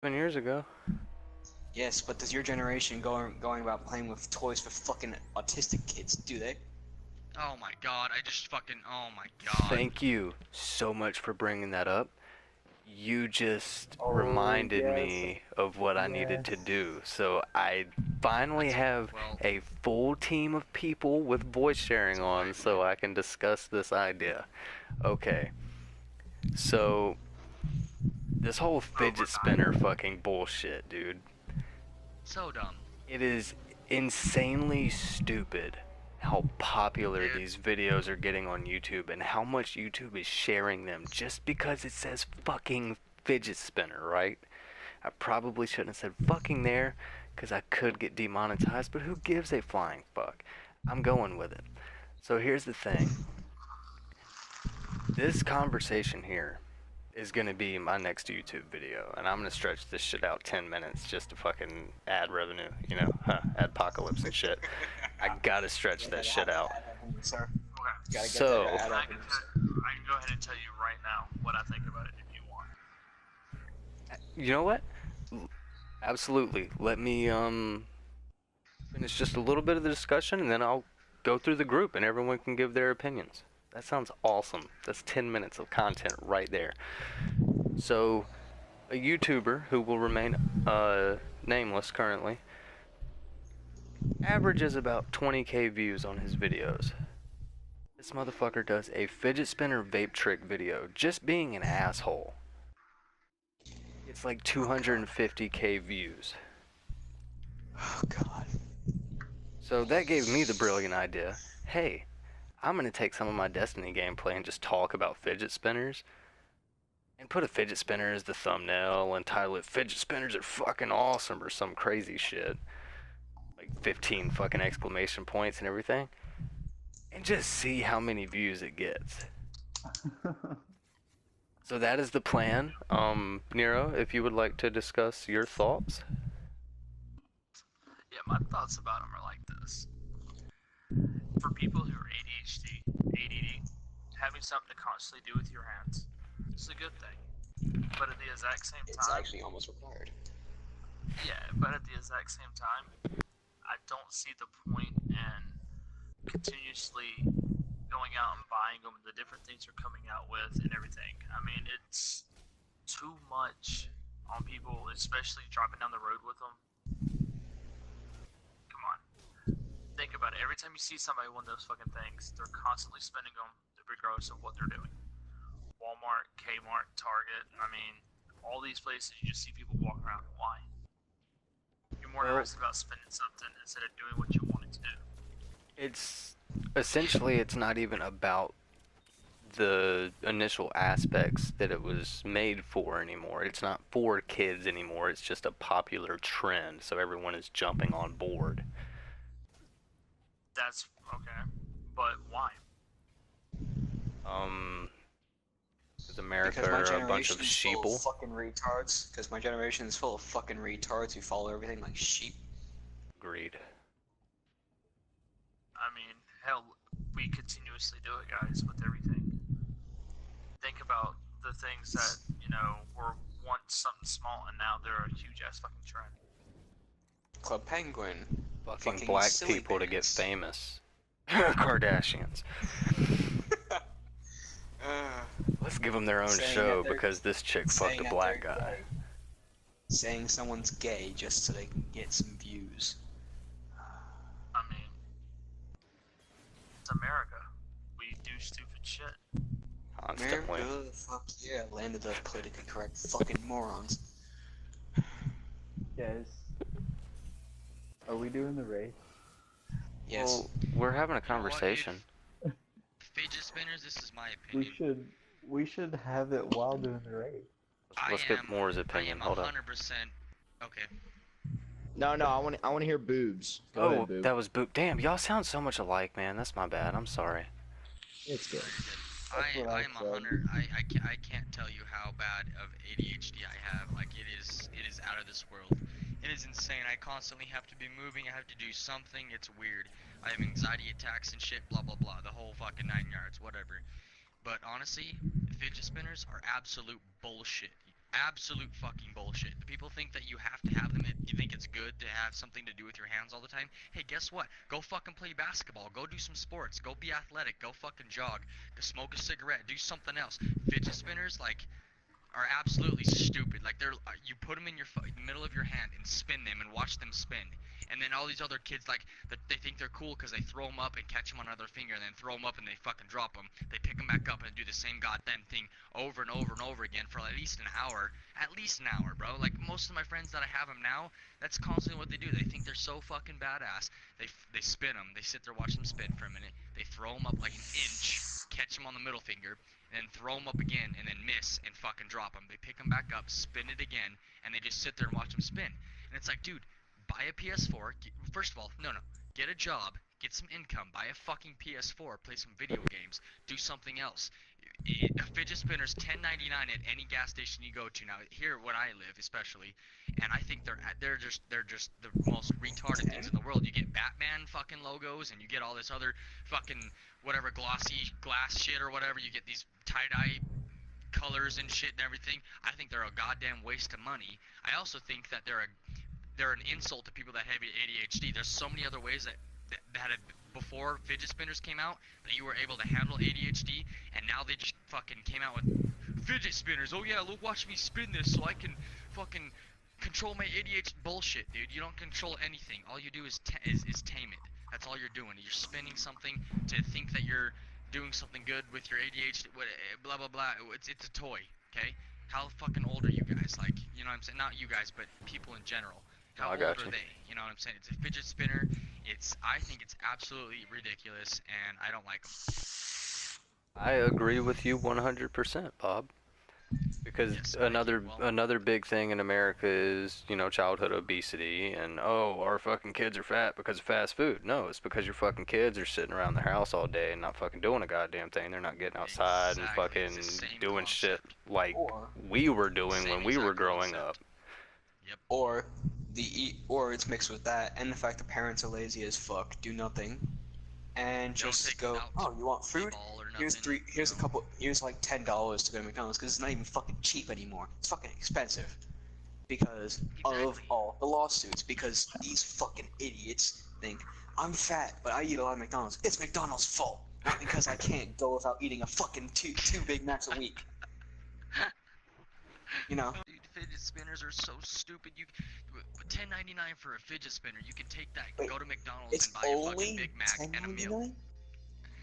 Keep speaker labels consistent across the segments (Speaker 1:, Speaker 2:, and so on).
Speaker 1: 7 years ago.
Speaker 2: Yes, but does your generation going about playing with toys for fucking autistic kids, do they?
Speaker 3: Oh my god, I just fucking, oh my god.
Speaker 1: Thank you so much for bringing that up. You just
Speaker 4: Oh,
Speaker 1: reminded
Speaker 4: yes.
Speaker 1: me of what I needed to
Speaker 4: Yes.
Speaker 1: do. So I finally
Speaker 3: That's,
Speaker 1: have
Speaker 3: well,
Speaker 1: a full team of people with voice
Speaker 3: it's
Speaker 1: sharing
Speaker 3: a
Speaker 1: on
Speaker 3: wide
Speaker 1: so
Speaker 3: way.
Speaker 1: I can discuss this idea. Okay, so this whole fidget spinner
Speaker 3: Overtime.
Speaker 1: fucking bullshit, dude.
Speaker 3: So dumb.
Speaker 1: It is insanely stupid how popular
Speaker 3: Dude,
Speaker 1: these videos are getting on YouTube and how much YouTube is sharing them just because it says fucking fidget spinner, right? I probably shouldn't have said fucking there because I could get demonetized, but who gives a flying fuck? I'm going with it. So here's the thing. This conversation here is gonna be my next YouTube video, and I'm gonna stretch this shit out 10 minutes just to fucking add revenue, adpocalypse and shit. I gotta stretch
Speaker 2: Yeah,
Speaker 1: that
Speaker 2: gotta
Speaker 1: shit
Speaker 2: have that
Speaker 1: out.
Speaker 2: ad revenue, sir.
Speaker 3: okay.
Speaker 2: Gotta get that
Speaker 1: So,
Speaker 2: ad
Speaker 3: I can,
Speaker 2: revenue.
Speaker 3: I can go ahead and tell you right now what I think about it if you want.
Speaker 1: you know what? Absolutely. Let me finish just a little bit of the discussion, and then I'll go through the group, and everyone can give their opinions. That sounds awesome. That's 10 minutes of content right there. So, a YouTuber who will remain nameless currently averages about 20k views on his videos. This motherfucker does a fidget spinner vape trick video just being an asshole. It's like
Speaker 2: Oh god.
Speaker 1: 250k views.
Speaker 2: Oh god.
Speaker 1: So that gave me the brilliant idea. Hey, I'm gonna take some of my Destiny gameplay and just talk about fidget spinners and put a fidget spinner as the thumbnail and title it Fidget Spinners are fucking awesome or some crazy shit. Like 15 fucking exclamation points and everything. And just see how many views it gets. So that is the plan. Nero, if you would like to discuss your thoughts.
Speaker 3: Yeah, my thoughts about them are like this. For people who are ADHD, ADD, having something to constantly do with your hands is a good thing. But at the exact same
Speaker 2: It's
Speaker 3: time,
Speaker 2: actually almost required.
Speaker 3: yeah, but at the exact same time, I don't see the point in continuously going out and buying them, the different things they're coming out with, and everything. I mean, it's too much on people, especially driving down the road with them. Come on, think about it. Every time you see somebody with one of those fucking things, they're constantly spending them, regardless of what they're doing. Walmart, Kmart, Target. I mean, all these places you just see people walking around. Why? You're more
Speaker 1: Well,
Speaker 3: interested about spending something instead of doing what you wanted to do.
Speaker 1: it's essentially it's not even about the initial aspects that it was made for anymore. It's not for kids anymore. It's just a popular trend, so everyone is jumping on board.
Speaker 3: That's okay, but why?
Speaker 1: Um, is America
Speaker 2: Because my
Speaker 1: are a bunch of
Speaker 2: generation is full of
Speaker 1: sheeple?
Speaker 2: fucking retards. Because my generation is full of fucking retards who follow everything like sheep.
Speaker 1: Agreed.
Speaker 3: I mean, hell, we continuously do it, guys, with everything. Think about the things that, were once something small and now they're a huge ass fucking trend.
Speaker 2: Club Penguin.
Speaker 1: Fucking
Speaker 2: Fucking
Speaker 1: black
Speaker 2: silly
Speaker 1: people to get
Speaker 2: pants.
Speaker 1: famous. Kardashians.
Speaker 2: uh,
Speaker 1: Let's give them their own
Speaker 2: saying
Speaker 1: show
Speaker 2: that they're
Speaker 1: because this chick fucked
Speaker 2: saying
Speaker 1: a
Speaker 2: that
Speaker 1: black
Speaker 2: they're
Speaker 1: guy.
Speaker 2: gay. Saying someone's gay just so they can get some views.
Speaker 3: I mean, it's America. We do stupid shit.
Speaker 1: Constantly.
Speaker 2: America, fuck yeah, land of the politically correct fucking morons.
Speaker 4: Guys, are we doing the race?
Speaker 2: Yes.
Speaker 1: Well, we're having a
Speaker 3: You know what,
Speaker 1: conversation.
Speaker 3: Fidget spinners, this is my
Speaker 4: We
Speaker 3: opinion.
Speaker 4: should we should have it while doing the race.
Speaker 1: Let's get Moore's opinion. Hold up.
Speaker 3: 100% okay.
Speaker 5: No, no, I want to hear boobs. Go
Speaker 1: Oh,
Speaker 5: ahead, boob.
Speaker 1: that was Boop. Damn, y'all sound so much alike, man. That's my bad. I'm sorry.
Speaker 5: It's good.
Speaker 4: That's what I
Speaker 3: I am
Speaker 4: said.
Speaker 3: 100. I can't tell you how bad of ADHD I have. Like it is out of this world. It is insane. I constantly have to be moving. I have to do something. It's weird. I have anxiety attacks and shit. Blah blah blah. The whole fucking 9 yards. Whatever. But honestly, fidget spinners are absolute bullshit.
Speaker 6: absolute fucking bullshit. The people think that you have to have them. You think it's good to have something to do with your hands all the time. Hey, guess what? Go fucking play basketball. Go do some sports. Go be athletic. Go fucking jog. Go smoke a cigarette. Do something else. Fidget spinners, like, are absolutely stupid. Like, they're you put them in your middle of your hand and spin them and watch them spin. And then all these other kids, like, they think they're cool because they throw them up and catch them on another finger, and then throw them up and they fucking drop them. They pick them back up and do the same goddamn thing over and over and over again for at least an hour. At least an hour, bro. Like, most of my friends that I have them now, that's constantly what they do. They think they're so fucking badass. They spin them. They sit there, watch them spin for a minute. They throw them up like an inch, catch them on the middle finger, and then throw them up again, and then miss and fucking drop them. They pick them back up, spin it again, and they just sit there and watch them spin. And it's like, dude, buy a PS4. First of all, no, get a job, get some income, buy a fucking PS4, play some video games, do something else. Fidget spinners, $10.99 at any gas station you go to. Now, here where I live, especially, and I think they're just the most retarded things in the world. You get Batman fucking logos, and you get all this other fucking whatever glossy glass shit or whatever. You get these tie-dye colors and shit and everything. I think they're a goddamn waste of money. I also think that they're an insult to people that have ADHD. There's so many other ways that had before fidget spinners came out that you were able to handle ADHD, and now they just fucking came out with fidget spinners. Oh yeah, look, watch me spin this so I can fucking control my ADHD. Bullshit, dude. You don't control anything. All you do is tame it. That's all you're doing. You're spinning something to think that you're doing something good with your ADHD. Blah blah blah. It's a toy, okay? How fucking old are you guys? Like, you know what I'm saying? Not you guys, but people in general. How old are they? You know what I'm saying? It's a fidget spinner. I think it's absolutely ridiculous, and I don't like them.
Speaker 1: I agree with you 100%, Bob. Because
Speaker 6: Yes,
Speaker 1: another big thing in America is, childhood obesity, and our fucking kids are fat because of fast food. No, it's because your fucking kids are sitting around the house all day and not fucking doing a goddamn thing. They're not getting outside and fucking doing shit like we were doing when we were growing up.
Speaker 6: Yep.
Speaker 2: Or it's mixed with that and the fact that parents are lazy as fuck, do nothing, and just go, oh, you want food? Here's like $10 to go to McDonald's, because it's not even fucking cheap anymore. It's fucking expensive because of all the lawsuits. Because these fucking idiots think I'm fat, but I eat a lot of McDonald's. It's McDonald's fault, not because I can't go without eating a fucking two Big Macs a week. You know.
Speaker 6: Dude, fidget spinners are so stupid. $10.99 for a fidget spinner. You can take that, go to McDonald's and buy a fucking Big Mac and a meal.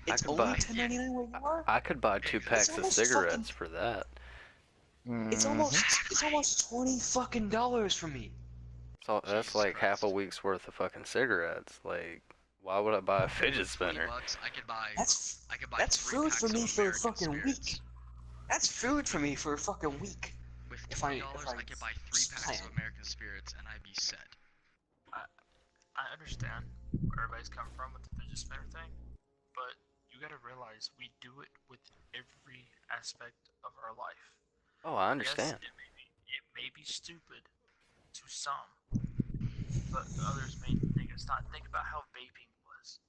Speaker 2: It's only $10.99 where you are?
Speaker 1: I could buy 2 packs of cigarettes for that.
Speaker 2: It's almost $20 fucking dollars for me.
Speaker 1: So that's like half a week's worth of fucking cigarettes. Like, why would I buy a fidget spinner?
Speaker 6: I could buy
Speaker 2: that's
Speaker 6: 3
Speaker 2: food
Speaker 6: packs
Speaker 2: for me
Speaker 6: of
Speaker 2: for a
Speaker 6: American
Speaker 2: fucking
Speaker 6: Spirits.
Speaker 2: week. That's food for me for a fucking week.
Speaker 6: With
Speaker 2: If
Speaker 6: $20,
Speaker 2: I
Speaker 6: I could buy 3 packs of American Spirits and I'd be set.
Speaker 3: I understand where everybody's coming from with the fidget spinner thing, but you gotta realize we do it with every aspect of our life.
Speaker 1: Oh, I understand.
Speaker 3: Yes, it may be stupid to some, but others may think it's not. Think about how vaping was.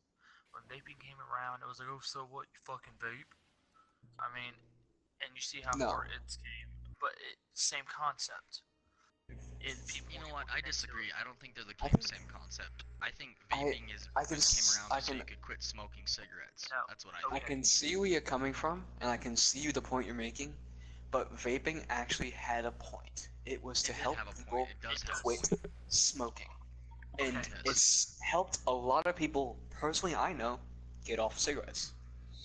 Speaker 3: When vaping came around, it was like, oh, so what, you fucking vape? I mean, and you see how far it's came, but same concept.
Speaker 6: You know what? I disagree. I don't think they're the same concept. I think vaping came around so you could quit smoking cigarettes.
Speaker 3: No,
Speaker 6: That's what
Speaker 2: I can see where you're coming from, and I can see the point you're making, but vaping actually had a point. It was to help people quit smoking. And it's helped a lot of people, personally I know, get off cigarettes.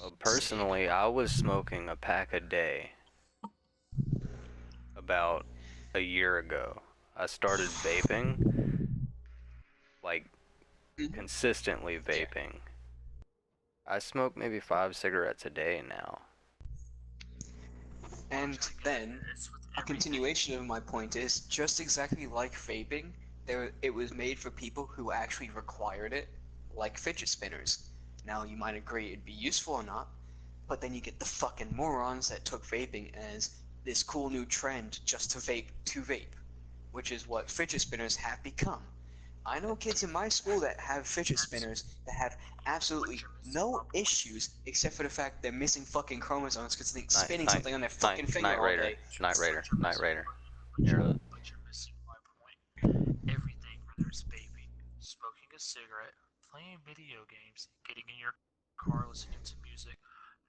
Speaker 1: Well, personally, I was smoking a pack a day about a year ago. I started vaping, like, consistently vaping. I smoke maybe 5 cigarettes a day now.
Speaker 2: And then, a continuation of my point is, just exactly like vaping, it was made for people who actually required it, like fidget spinners. Now, you might agree it'd be useful or not, but then you get the fucking morons that took vaping as this cool new trend just to vape, which is what fidget spinners have become. I know kids in my school that have fidget spinners that have absolutely no issues except for the fact they're missing fucking chromosomes because they're spinning something on their fucking finger all day.
Speaker 1: Night Raider. Era.
Speaker 3: But you're missing my point. Everything, whether it's vaping, smoking a cigarette, playing video games, getting in your car, listening to music,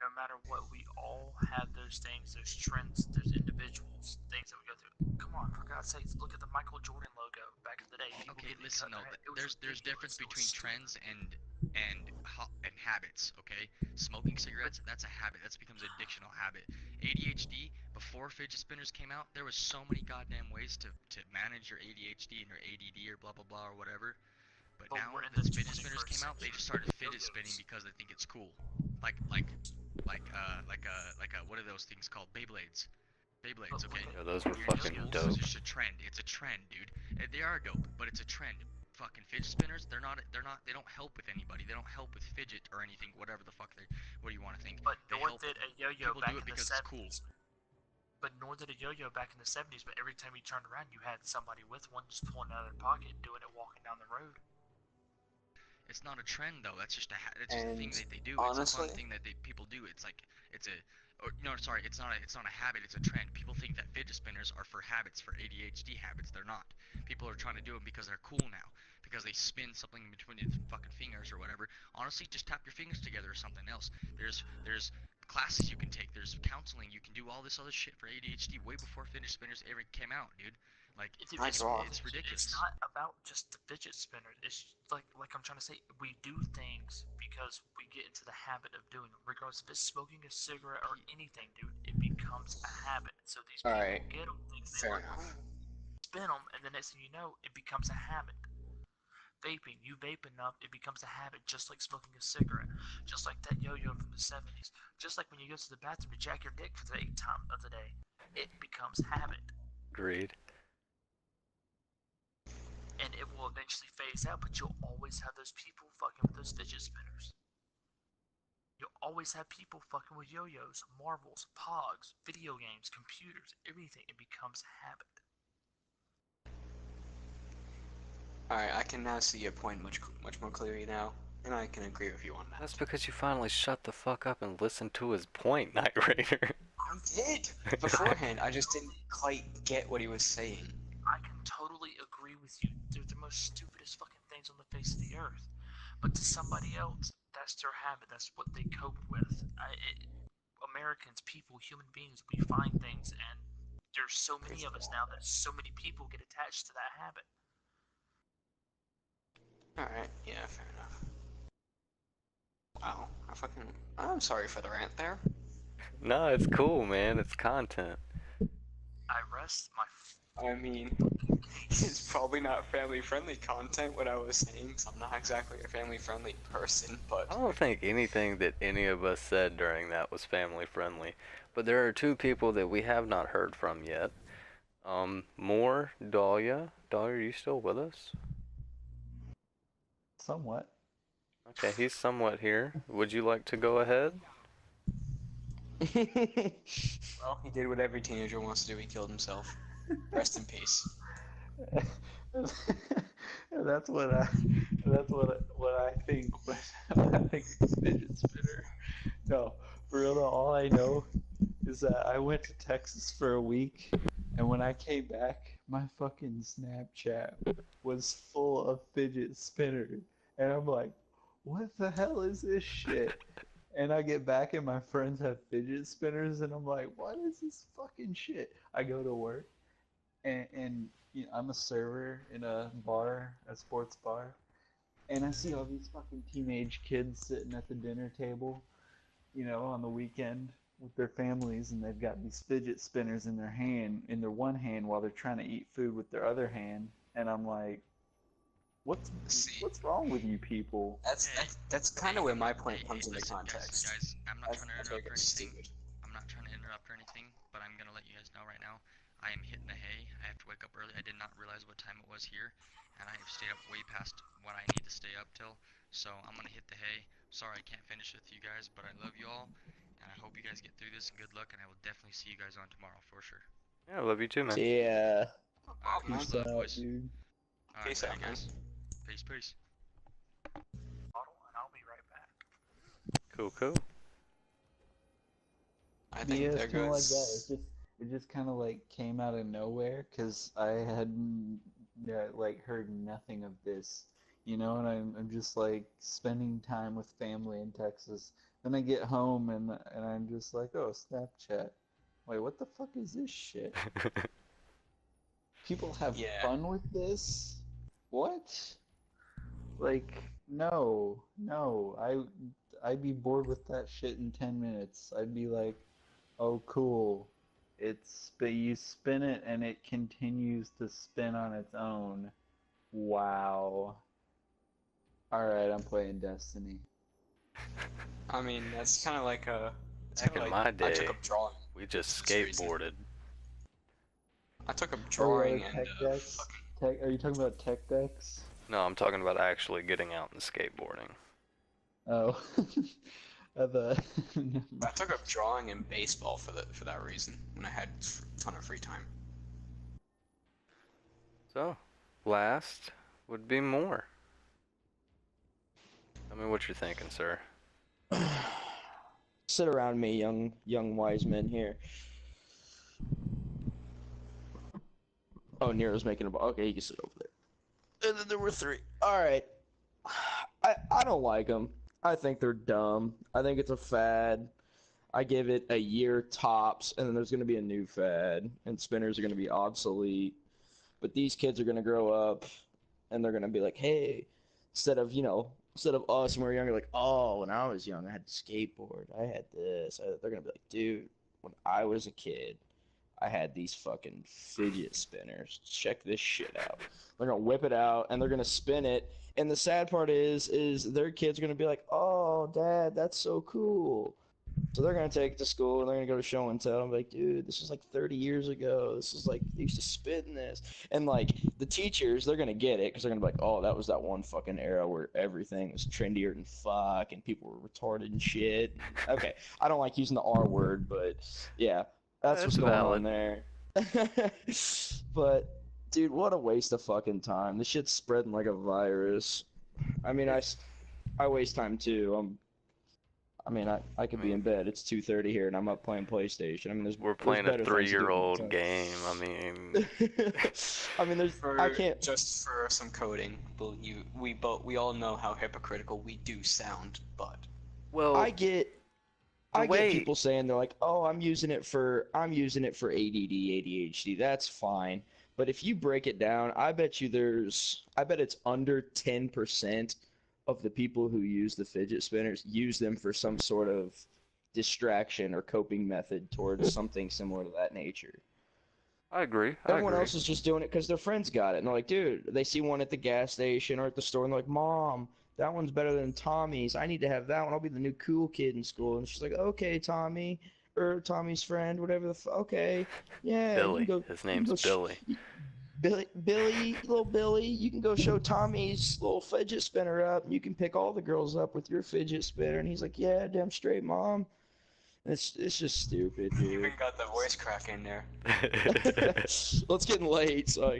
Speaker 3: no matter what, we all have those things, those trends, those individuals, things that we go through. Come on, for God's sakes, look at the Michael Jordan logo back in the day. People
Speaker 6: Okay,
Speaker 3: getting
Speaker 6: listen
Speaker 3: cut
Speaker 6: though,
Speaker 3: their head. It was
Speaker 6: there's difference
Speaker 3: ridiculous. It was
Speaker 6: between
Speaker 3: stupid.
Speaker 6: trends and habits. Okay, smoking cigarettes, that's a habit. That's becomes an addictional habit. ADHD, before fidget spinners came out, there was so many goddamn ways to manage your ADHD and your ADD or blah blah blah or whatever. But
Speaker 3: But
Speaker 6: now
Speaker 3: we're in
Speaker 6: that
Speaker 3: the
Speaker 6: fidget spinners
Speaker 3: 21st
Speaker 6: came out, they
Speaker 3: century.
Speaker 6: just started fidget spinning
Speaker 3: Yo-yos.
Speaker 6: because they think it's cool. Like what are those things called? Beyblades.
Speaker 3: But
Speaker 6: Beyblades,
Speaker 3: look
Speaker 6: okay?
Speaker 3: at
Speaker 1: Yeah, those were
Speaker 6: They're
Speaker 3: your
Speaker 6: just
Speaker 1: fucking
Speaker 6: cool
Speaker 3: yo-yos.
Speaker 6: because
Speaker 1: dope.
Speaker 6: it's just a trend. It's a trend, dude. They are dope, but it's a trend. Fucking fidget spinners, they don't help with anybody. They don't help with fidget or anything, whatever the fuck what do you want to think?
Speaker 3: But
Speaker 6: They
Speaker 3: nor
Speaker 6: help,
Speaker 3: did a yo-yo
Speaker 6: people do
Speaker 3: back
Speaker 6: it
Speaker 3: in the
Speaker 6: because it's cool.
Speaker 3: 70s. But nor did a yo-yo back in the 70s. But every time you turned around, you had somebody with one just pulling it out of their pocket and doing it walking down the road.
Speaker 6: It's not a trend though. That's just it's just a thing
Speaker 2: And
Speaker 6: that they do. It's a fun
Speaker 2: honestly,
Speaker 6: thing that people do. It's like it's a or no, sorry, it's not a habit. It's a trend. People think that fidget spinners are for habits, for ADHD habits. They're not. People are trying to do them because they're cool now. Because they spin something between your fucking fingers or whatever. Honestly, just tap your fingers together or something else. There's classes you can take. There's counseling. You can do all this other shit for ADHD way before fidget spinners ever came out, dude. Like
Speaker 2: My God.
Speaker 6: it's ridiculous.
Speaker 3: It's not about just the fidget spinner. It's like I'm trying to say, we do things because we get into the habit of doing them. Regardless if it's smoking a cigarette or anything, dude, it becomes a habit. So these people
Speaker 2: Alright,
Speaker 3: get them, think they
Speaker 2: fair
Speaker 3: look
Speaker 2: enough.
Speaker 3: cool, spin them, and the next thing you know, it becomes a habit. Vaping, you vape enough, it becomes a habit, just like smoking a cigarette, just like that yo-yo from the 70s, just like when you go to the bathroom to jack your dick for the 8th time of the day. It becomes habit.
Speaker 1: Agreed.
Speaker 3: And it will eventually phase out, but you'll always have those people fucking with those fidget spinners. You'll always have people fucking with yo-yos, marbles, pogs, video games, computers, everything. It becomes habit.
Speaker 2: Alright, I can now see your point much more clearly now, and I can agree with you on that.
Speaker 1: That's because you finally shut the fuck up and listened to his point, Knight Raider.
Speaker 2: I did! Beforehand, I just didn't quite get what he was saying.
Speaker 3: I can totally agree with you. They're the most stupidest fucking things on the face of the earth. But to somebody else, that's their habit. That's what they cope with. Americans, people, human beings, we find things, and there's so many of us now that so many people get attached to that habit.
Speaker 2: Alright, yeah, fair enough. Wow, I'm sorry for the rant there.
Speaker 1: No, it's cool, man. It's content.
Speaker 3: I rest my.
Speaker 2: I mean, it's probably not family-friendly content, what I was saying, because I'm not exactly a family-friendly person, but...
Speaker 1: I don't think anything that any of us said during that was family friendly. But there are two people that we have not heard from yet. More, Dahlia. Dahlia, are you still with us?
Speaker 4: Somewhat.
Speaker 1: Okay, he's somewhat here. Would you like to go ahead?
Speaker 2: Well, he did what every teenager wants to do, he killed himself. Rest in peace.
Speaker 4: That's what I think when I think of fidget spinner. No, for real though, all I know is that I went to Texas for a week, and when I came back, my fucking Snapchat was full of fidget spinners, and I'm like, what the hell is this shit? And I get back and my friends have fidget spinners, and I'm like, what is this fucking shit? I go to work, and you know, I'm a server in a bar, a sports bar, and I see all these fucking teenage kids sitting at the dinner table, you know, on the weekend with their families, and they've got these fidget spinners in their one hand, while they're trying to eat food with their other hand, and I'm like,
Speaker 2: See,
Speaker 4: what's wrong with you people?
Speaker 2: that's kind of where my point
Speaker 6: Hey,
Speaker 2: comes into
Speaker 6: listen,
Speaker 2: context.
Speaker 6: guys, I'm not trying to
Speaker 2: That's where it
Speaker 6: interrupt or
Speaker 2: gets
Speaker 6: anything.
Speaker 2: stupid.
Speaker 6: I'm not trying to interrupt or anything, but I'm gonna let you guys know right now. I am hitting the hay. I have to wake up early. I did not realize what time it was here, and I have stayed up way past what I need to stay up till. So I'm gonna hit the hay. Sorry I can't finish with you guys, but I love you all, and I hope you guys get through this. And good luck, and I will definitely see you guys on tomorrow for sure.
Speaker 1: Yeah, I love you too, man.
Speaker 5: Yeah.
Speaker 2: Oh, man.
Speaker 6: Much
Speaker 4: Peace
Speaker 6: love,
Speaker 4: out,
Speaker 6: boys.
Speaker 4: dude.
Speaker 6: All right,
Speaker 2: Peace out,
Speaker 6: later,
Speaker 2: man.
Speaker 6: guys. Peace.
Speaker 3: Bottle, and I'll be right back.
Speaker 1: Cool.
Speaker 2: I think
Speaker 4: Yeah,
Speaker 2: there
Speaker 4: it's kind of like that.
Speaker 2: goes...
Speaker 4: It's just it just kind of like came out of nowhere because I had like heard nothing of this, and I'm just like spending time with family in Texas. Then I get home and I'm just like, oh, Snapchat. Wait, what the fuck is this shit? People have
Speaker 2: Yeah.
Speaker 4: fun with this? What? Like, no. I'd be bored with that shit in 10 minutes. I'd be like, oh, cool. But you spin it and it continues to spin on its own. Wow. Alright, I'm playing Destiny.
Speaker 2: I mean, that's kind of like a. It's
Speaker 1: Back
Speaker 2: kind of
Speaker 1: in
Speaker 2: like
Speaker 1: my
Speaker 2: I took
Speaker 1: day,
Speaker 2: up drawing.
Speaker 1: we just
Speaker 2: for this reason.
Speaker 1: skateboarded.
Speaker 2: I took up
Speaker 4: Oh,
Speaker 2: drawing
Speaker 4: yeah,
Speaker 2: and
Speaker 4: tech decks? Are you talking about tech decks?
Speaker 1: No, I'm talking about actually getting out and skateboarding.
Speaker 4: Oh. The
Speaker 2: I took up drawing and baseball for that reason when I had a ton of free time.
Speaker 1: So, last would be more. Tell me what you're thinking, sir.
Speaker 5: Sit around me, young wise men here. Oh, Nero's making a ball. Okay, you can sit over there. And then there were three. All right. I don't like them. I think they're dumb. I think it's a fad. I give it a year tops, and then there's going to be a new fad, and spinners are going to be obsolete. But these kids are going to grow up, and they're going to be like, hey, instead of us when we were younger, like, oh, when I was young, I had a skateboard. I had this. They're going to be like, dude, when I was a kid, I had these fucking fidget spinners. Check this shit out. They're gonna whip it out and they're gonna spin it. And the sad part is their kids are gonna be like, "Oh, Dad, that's so cool." So they're gonna take it to school and they're gonna go to show and tell. I'm like, dude, this was like 30 years ago. This is like they used to spin this. And like the teachers, they're gonna get it because they're gonna be like, "Oh, that was that one fucking era where everything was trendier than fuck and people were retarded and shit." Okay, I don't like using the R word, but yeah. That's what's going on
Speaker 1: valid.
Speaker 5: there. But, dude, what a waste of fucking time. This shit's spreading like a virus. I mean, I waste time too. I could be in bed. It's 2:30 here, and I'm up playing PlayStation. I mean,
Speaker 1: We're
Speaker 5: there's
Speaker 1: playing a
Speaker 5: better things to do with
Speaker 1: 3-year-old
Speaker 5: my
Speaker 1: game. I mean,
Speaker 5: time. I mean, I can't.
Speaker 2: Just for some coding, we all know how hypocritical we do sound, but
Speaker 1: well,
Speaker 5: I get
Speaker 1: the
Speaker 5: I get
Speaker 1: way
Speaker 5: people saying they're like, "Oh, I'm using it for ADD, ADHD." That's fine. But if you break it down, I bet it's under 10% of the people who use the fidget spinners use them for some sort of distraction or coping method towards something similar to that nature.
Speaker 1: I agree.
Speaker 5: Everyone else is just doing it because their friends got it. And they're like, dude, they see one at the gas station or at the store and they're like, Mom, that one's better than Tommy's. I need to have that one. I'll be the new cool kid in school. And she's like, okay, Tommy, or Tommy's friend, whatever okay. Yeah,
Speaker 1: Billy. His name's Billy.
Speaker 5: Little Billy, you can go show Tommy's little fidget spinner up. And you can pick all the girls up with your fidget spinner. And he's like, yeah, damn straight, Mom. It's just stupid, dude.
Speaker 2: you even got the voice crack in there.
Speaker 5: Well, it's getting late, so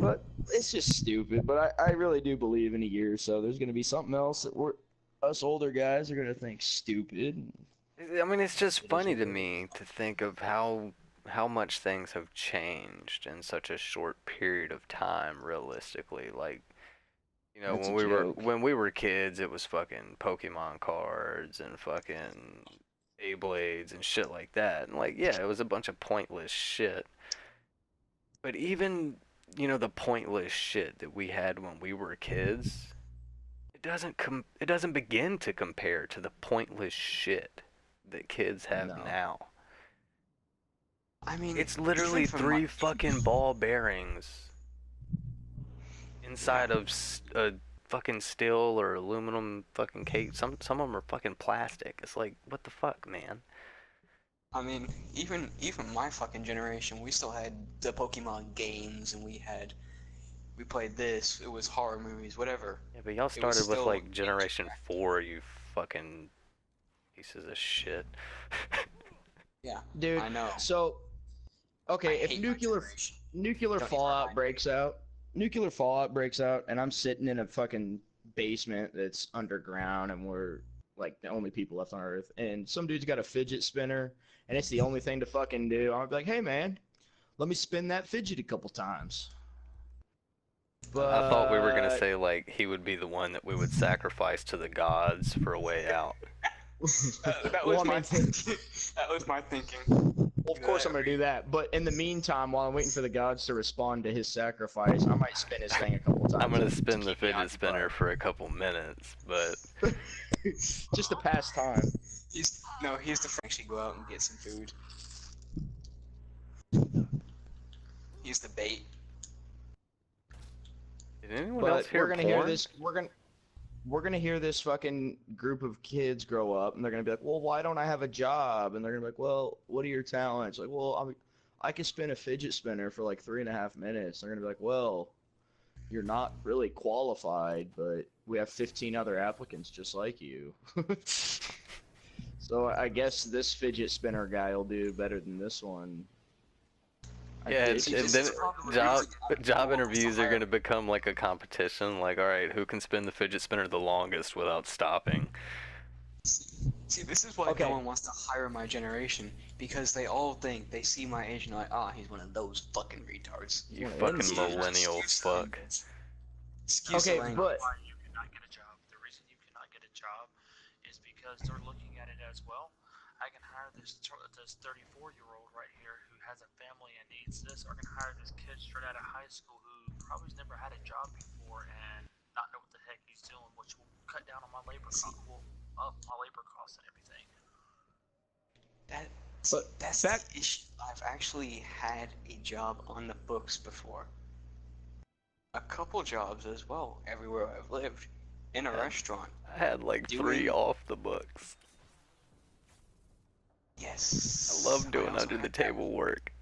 Speaker 5: but it's just stupid. But I really do believe in a year or so there's going to be something else that us older guys are going to think stupid.
Speaker 1: I mean, it's just funny to me to think of how much things have changed in such a short period of time. Realistically, like,
Speaker 5: That's
Speaker 1: when we were kids, it was fucking Pokemon cards and fucking Beyblades and shit like that. And like, yeah, it was a bunch of pointless shit. But even, the pointless shit that we had when we were kids, it doesn't begin to compare to the pointless shit that kids have now.
Speaker 2: I mean,
Speaker 1: It's literally three fucking ball bearings inside of a fucking steel or aluminum fucking case. Some of them are fucking plastic. It's like, what the fuck, man?
Speaker 2: I mean, even my fucking generation, we still had the Pokemon games, and we played this. It was horror movies, whatever.
Speaker 1: Yeah, but y'all started with like Generation 4, you fucking pieces of shit.
Speaker 2: Yeah,
Speaker 5: dude.
Speaker 2: I know.
Speaker 5: So, okay, if
Speaker 2: hate my
Speaker 5: nuclear
Speaker 2: Don't
Speaker 5: fallout
Speaker 2: even
Speaker 5: breaks out, and I'm sitting in a fucking basement that's underground, and we're like the only people left on Earth, and some dude's got a fidget spinner, and it's the only thing to fucking do, I'll be like, hey man, let me spin that fidget a couple times. But
Speaker 1: I thought we were gonna say like he would be the one that we would sacrifice to the gods for a way out.
Speaker 2: That
Speaker 5: Well,
Speaker 2: was
Speaker 5: I
Speaker 2: my
Speaker 5: mean-
Speaker 2: thinking. That was my thinking.
Speaker 5: Well, of course I'm gonna do that, but in the meantime, while I'm waiting for the gods to respond to his sacrifice, I might spin his thing a couple times.
Speaker 1: I'm gonna
Speaker 5: to
Speaker 1: spin the
Speaker 5: keep me
Speaker 1: fidget spinner
Speaker 5: occupied.
Speaker 1: for a couple minutes, but
Speaker 5: Just to pass time.
Speaker 2: He's the actually go out and get some food. He's the bait.
Speaker 1: did anyone else
Speaker 5: But
Speaker 1: hear
Speaker 5: we're gonna
Speaker 1: porn?
Speaker 5: hear this. We're gonna hear this fucking group of kids grow up, and they're gonna be like, "Well, why don't I have a job?" And they're gonna be like, "Well, what are your talents?" Like, "Well, I can spin a fidget spinner for like 3.5 minutes." They're gonna be like, "Well, you're not really qualified, but we have 15 other applicants just like you." So I guess this fidget spinner guy will do better than this one. I
Speaker 1: Yeah,
Speaker 5: guess.
Speaker 1: and then job interviews are gonna become like a competition. Like, all right, who can spin the fidget spinner the longest without stopping?
Speaker 2: See, this is why
Speaker 5: Okay.
Speaker 2: no one wants to hire my generation, because they all think they see my age and they're like, ah, he's one of those fucking retards.
Speaker 1: You
Speaker 5: Well,
Speaker 1: fucking
Speaker 5: Excuse-
Speaker 1: millennial
Speaker 2: Excuse the
Speaker 1: fuck.
Speaker 2: language. Excuse the
Speaker 5: Okay,
Speaker 2: language.
Speaker 5: but
Speaker 3: Why you cannot get a job. The reason you cannot get a job is because they're looking at it as well. I can hire this 34-year-old right here who has a family and needs this, or I can hire this kid straight out of high school who probably's never had a job before and not know what the heck he's doing, which will cut down on my labor costs, my labor costs and everything.
Speaker 2: That's
Speaker 5: back-
Speaker 2: the issue. I've actually had a job on the books before. A couple jobs as well, everywhere I've lived. In a
Speaker 1: Yeah.
Speaker 2: restaurant.
Speaker 1: I had like
Speaker 2: Doing-
Speaker 1: 3 off the books.
Speaker 2: Yes.
Speaker 1: I love doing
Speaker 2: also
Speaker 1: under the
Speaker 2: had that-
Speaker 1: table work.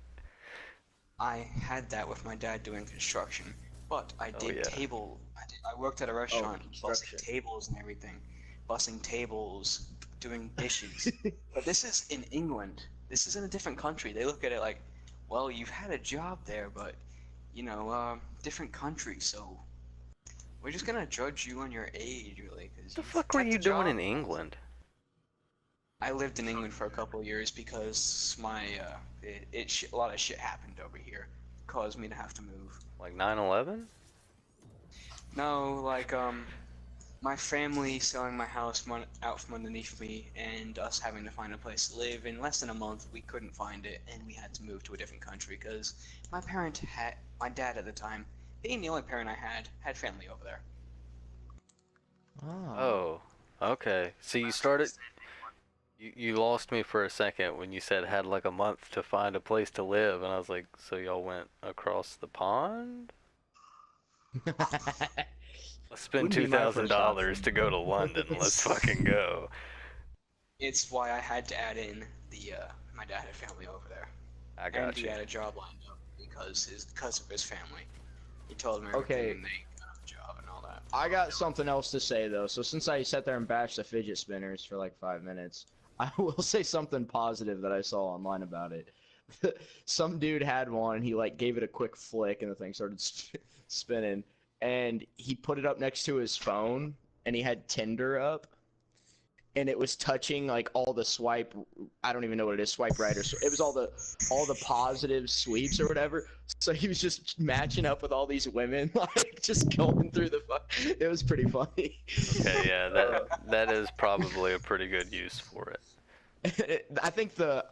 Speaker 2: I had that with my dad doing construction, but I did
Speaker 1: yeah.
Speaker 2: table. I worked at a restaurant, bussing
Speaker 5: construction.
Speaker 2: tables and everything, bussing tables, doing dishes. But this is in England. This is in a different country. They look at it like, well, you've had a job there, but different country, so we're just gonna judge you on your age, really. Cause
Speaker 1: What the
Speaker 2: you've
Speaker 1: fuck were
Speaker 2: kept
Speaker 1: you
Speaker 2: a
Speaker 1: doing
Speaker 2: job.
Speaker 1: in England?
Speaker 2: I lived in England for a couple of years because a lot of shit happened over here, caused me to have to move.
Speaker 1: Like 9/11?
Speaker 2: No, like my family selling my house out from underneath me, and us having to find a place to live. In less than a month, we couldn't find it, and we had to move to a different country because my dad at the time, being the only parent I had family over there.
Speaker 1: Oh, okay. So you started. You lost me for a second when you said had like a month to find a place to live, and I was like, so y'all went across the pond? Let's spend
Speaker 5: Wouldn't be my first
Speaker 1: $2,000
Speaker 5: option.
Speaker 1: to go to London. Let's fucking go.
Speaker 2: It's why I had to add in the my dad had family over there.
Speaker 1: I
Speaker 2: And
Speaker 1: got
Speaker 2: he
Speaker 1: you.
Speaker 2: had a job lined up because of his family. He told me
Speaker 5: Okay.
Speaker 2: everything, and they got him a job and all that.
Speaker 5: I got something else to say though. So since I sat there and bashed the fidget spinners for like 5 minutes, I will say something positive that I saw online about it. Some dude had one, and he like gave it a quick flick, and the thing started spinning. And he put it up next to his phone, and he had Tinder up, and it was touching like all the swipe. I don't even know what it is, swipe right, or it was all the positive sweeps or whatever. So he was just matching up with all these women, like just going through the. It was pretty funny.
Speaker 1: Okay, yeah, that is probably a pretty good use for it.
Speaker 5: I think the